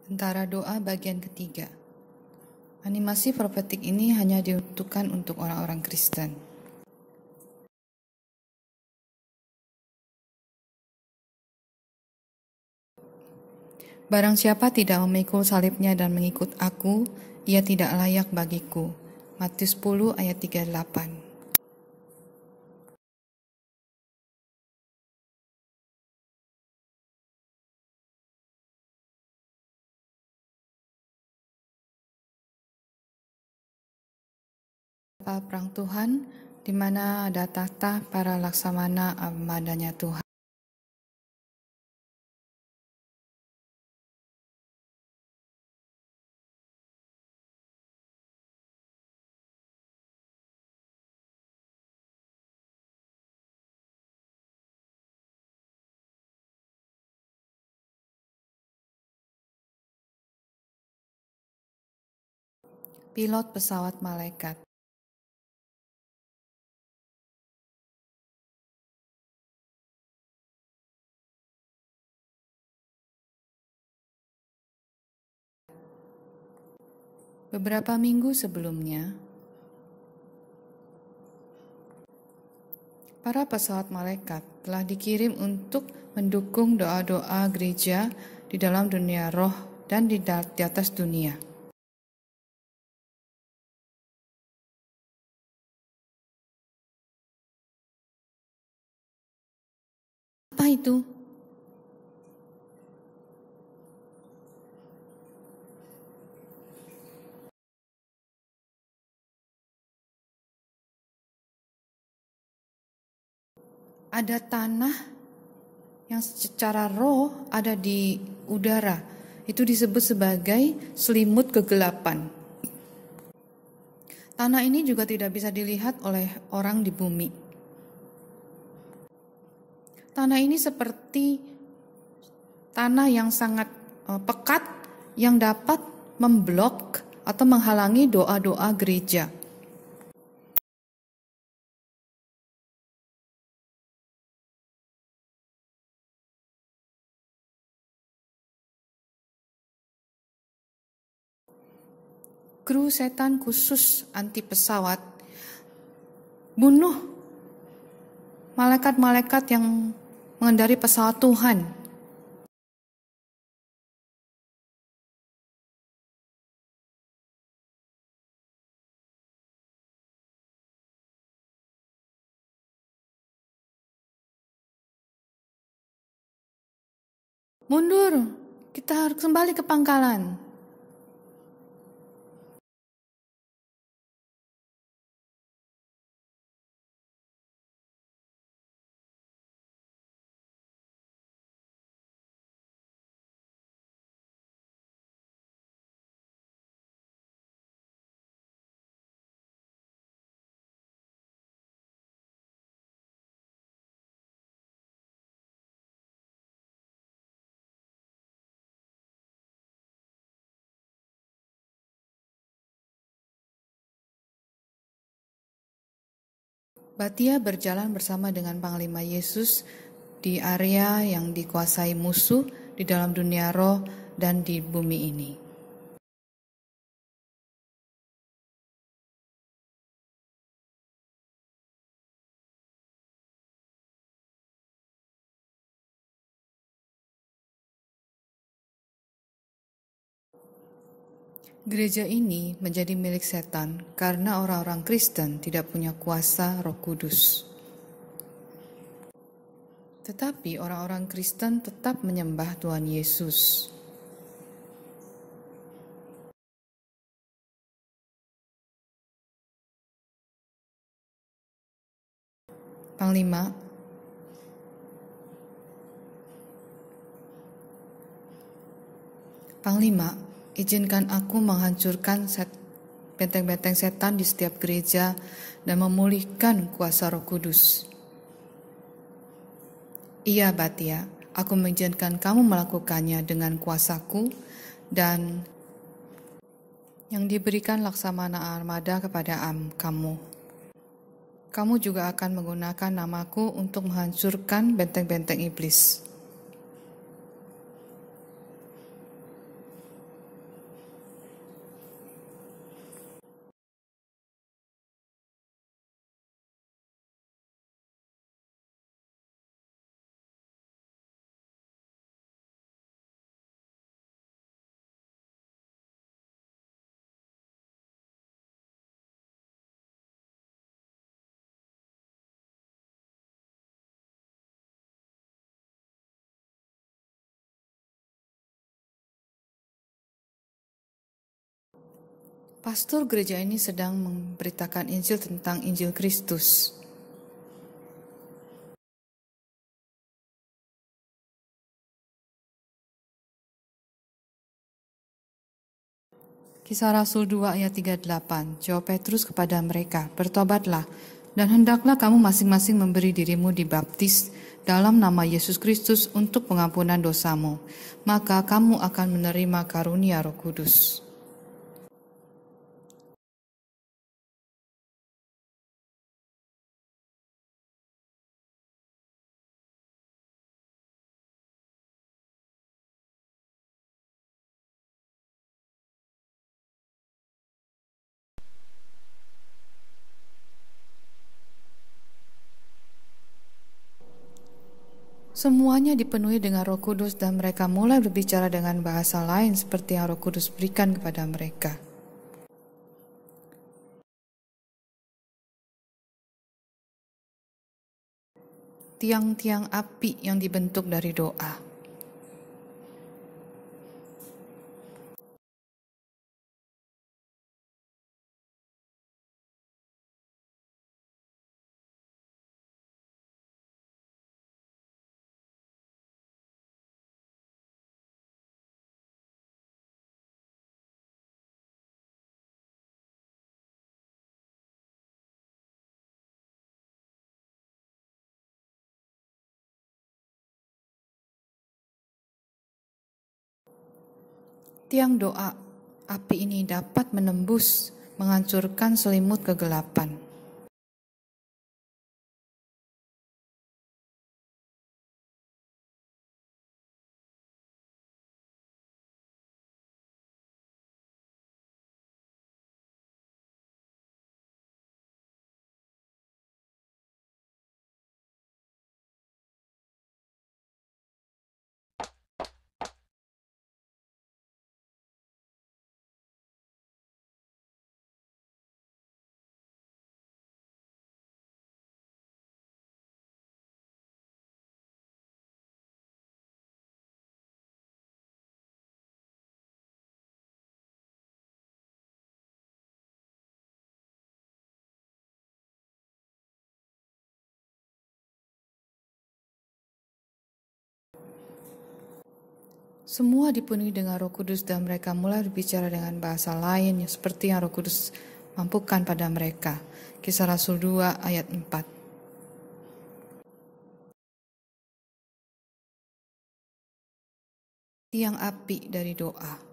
Tentara Doa bagian ketiga. Animasi profetik ini hanya diuntukkan untuk orang-orang Kristen. Barang siapa tidak memikul salibnya dan mengikut aku, ia tidak layak bagiku. Matius 10 ayat 38. Perang Tuhan, di mana ada tahta para laksamana armadanya Tuhan. Pilot pesawat malaikat. Beberapa minggu sebelumnya, para pesawat malaikat telah dikirim untuk mendukung doa-doa gereja di dalam dunia roh dan di atas dunia. Apa itu? Ada tanah yang secara roh ada di udara. Itu disebut sebagai selimut kegelapan. Tanah ini juga tidak bisa dilihat oleh orang di bumi. Tanah ini seperti tanah yang sangat pekat yang dapat memblok atau menghalangi doa-doa gereja. Kru setan khusus anti pesawat bunuh malaikat-malaikat yang mengendari pesawat Tuhan. Mundur, kita harus kembali ke pangkalan. Batia berjalan bersama dengan Panglima Yesus di area yang dikuasai musuh di dalam dunia roh dan di bumi ini. Gereja ini menjadi milik setan karena orang-orang Kristen tidak punya kuasa Roh Kudus. Tetapi orang-orang Kristen tetap menyembah Tuhan Yesus. Panglima, izinkan aku menghancurkan benteng-benteng setan di setiap gereja dan memulihkan kuasa Roh Kudus. Iya, Batia, aku mengizinkan kamu melakukannya dengan kuasaku dan yang diberikan laksamana armada kepada kamu. Kamu juga akan menggunakan namaku untuk menghancurkan benteng-benteng iblis. Pastor gereja ini sedang memberitakan Injil tentang Injil Kristus. Kisah Rasul 2 ayat 38, jawab Petrus kepada mereka, bertobatlah, dan hendaklah kamu masing-masing memberi dirimu dibaptis dalam nama Yesus Kristus untuk pengampunan dosamu, maka kamu akan menerima karunia Roh Kudus. Semuanya dipenuhi dengan Roh Kudus dan mereka mulai berbicara dengan bahasa lain seperti yang Roh Kudus berikan kepada mereka. Tiang-tiang api yang dibentuk dari doa. Tiang doa api ini dapat menembus, menghancurkan selimut kegelapan. Semua dipenuhi dengan Roh Kudus dan mereka mulai berbicara dengan bahasa lain seperti yang Roh Kudus mampukan pada mereka. Kisah Rasul 2 ayat 4. Tiang api dari doa.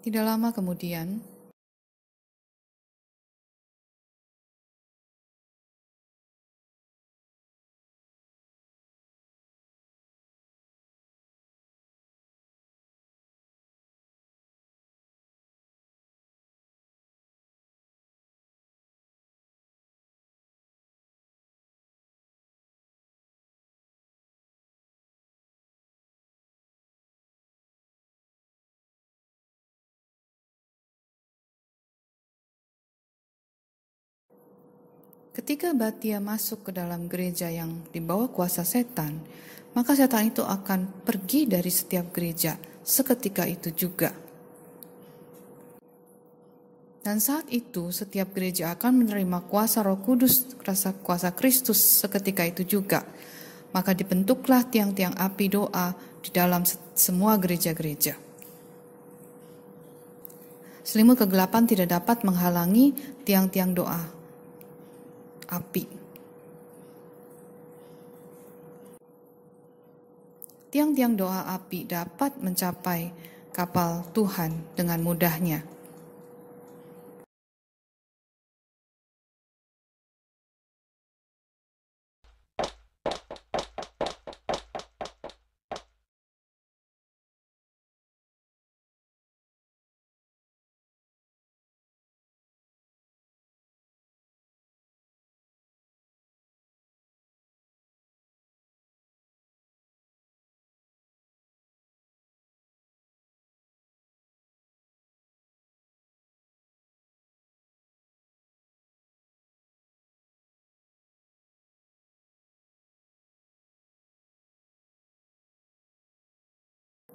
Tidak lama kemudian, ketika Batia masuk ke dalam gereja yang dibawa kuasa setan, maka setan itu akan pergi dari setiap gereja seketika itu juga. Dan saat itu setiap gereja akan menerima kuasa Roh Kudus, kuasa Kristus seketika itu juga. Maka dibentuklah tiang-tiang api doa di dalam semua gereja-gereja. Selimut kegelapan tidak dapat menghalangi tiang-tiang doa api. Tiang-tiang doa api dapat mencapai kapal Tuhan dengan mudahnya.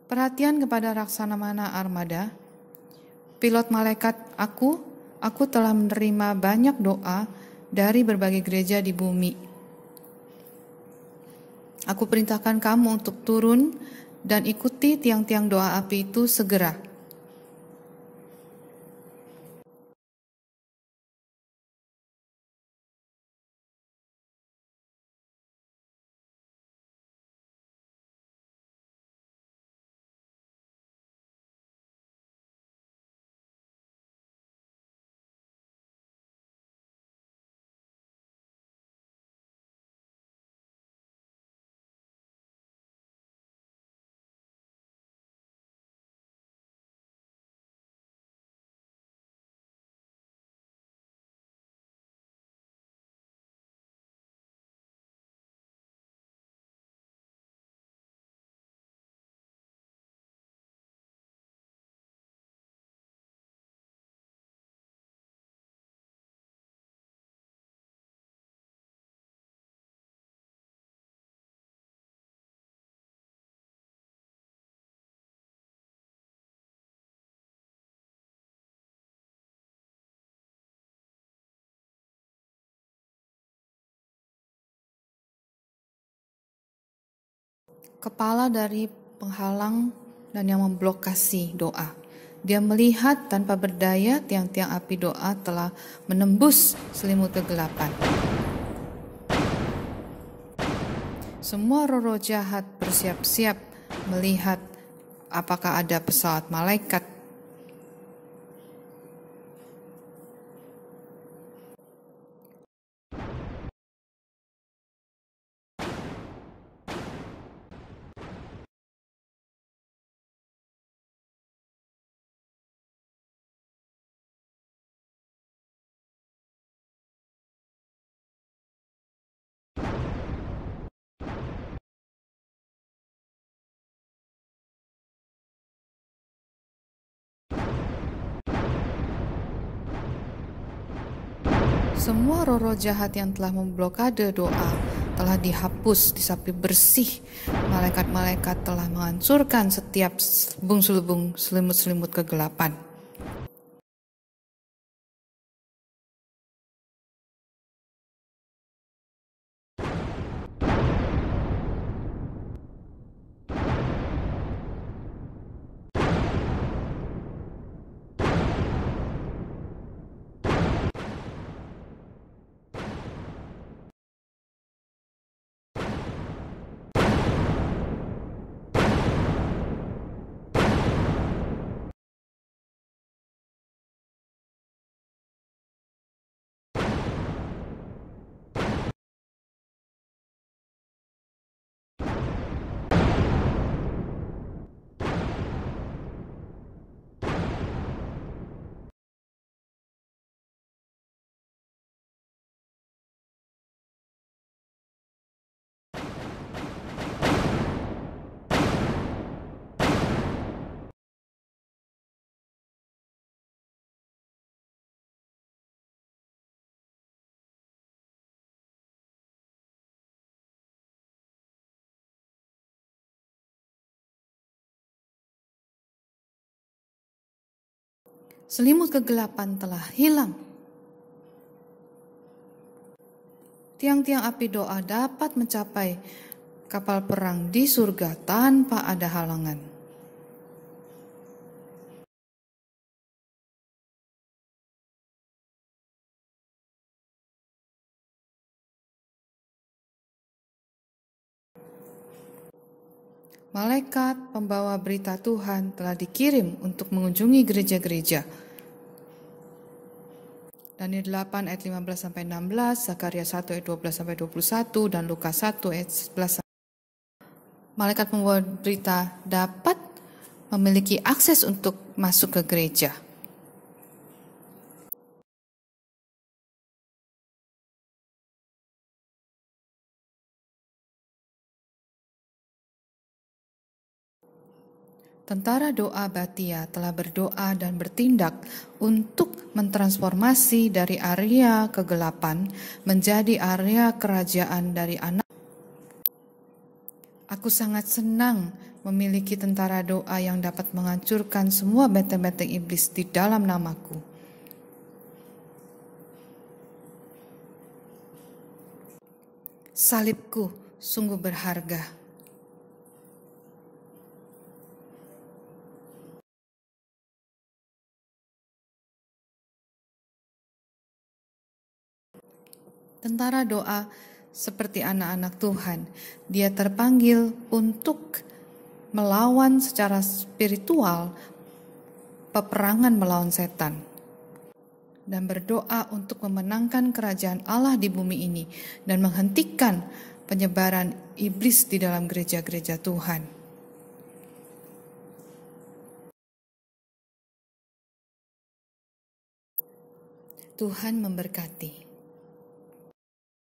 Perhatian kepada Laksamana Armada. Pilot malaikat, aku telah menerima banyak doa dari berbagai gereja di bumi. Aku perintahkan kamu untuk turun dan ikuti tiang-tiang doa api itu segera. Kepala dari penghalang dan yang memblokasi doa. Dia melihat tanpa berdaya tiang-tiang api doa telah menembus selimut kegelapan. Semua roh-roh jahat bersiap-siap melihat apakah ada pesawat malaikat. Semua roh-roh jahat yang telah memblokade doa telah dihapus, disapu bersih. Malaikat-malaikat telah menghancurkan setiap selubung selimut-selimut kegelapan. Selimut kegelapan telah hilang. Tiang-tiang api doa dapat mencapai kapal perang di surga tanpa ada halangan. Malaikat pembawa berita Tuhan telah dikirim untuk mengunjungi gereja-gereja. Daniel 8 ayat 15-16, Zakaria 1 ayat 12-21, dan Lukas 1 ayat 11. Malaikat pembawa berita dapat memiliki akses untuk masuk ke gereja. Tentara doa Batia telah berdoa dan bertindak untuk mentransformasi dari area kegelapan menjadi area kerajaan dari anak. Aku sangat senang memiliki tentara doa yang dapat menghancurkan semua benteng-benteng iblis di dalam namaku. Salibku sungguh berharga. Tentara doa seperti anak-anak Tuhan, dia terpanggil untuk melawan secara spiritual peperangan melawan setan dan berdoa untuk memenangkan kerajaan Allah di bumi ini dan menghentikan penyebaran iblis di dalam gereja-gereja Tuhan. Tuhan memberkati.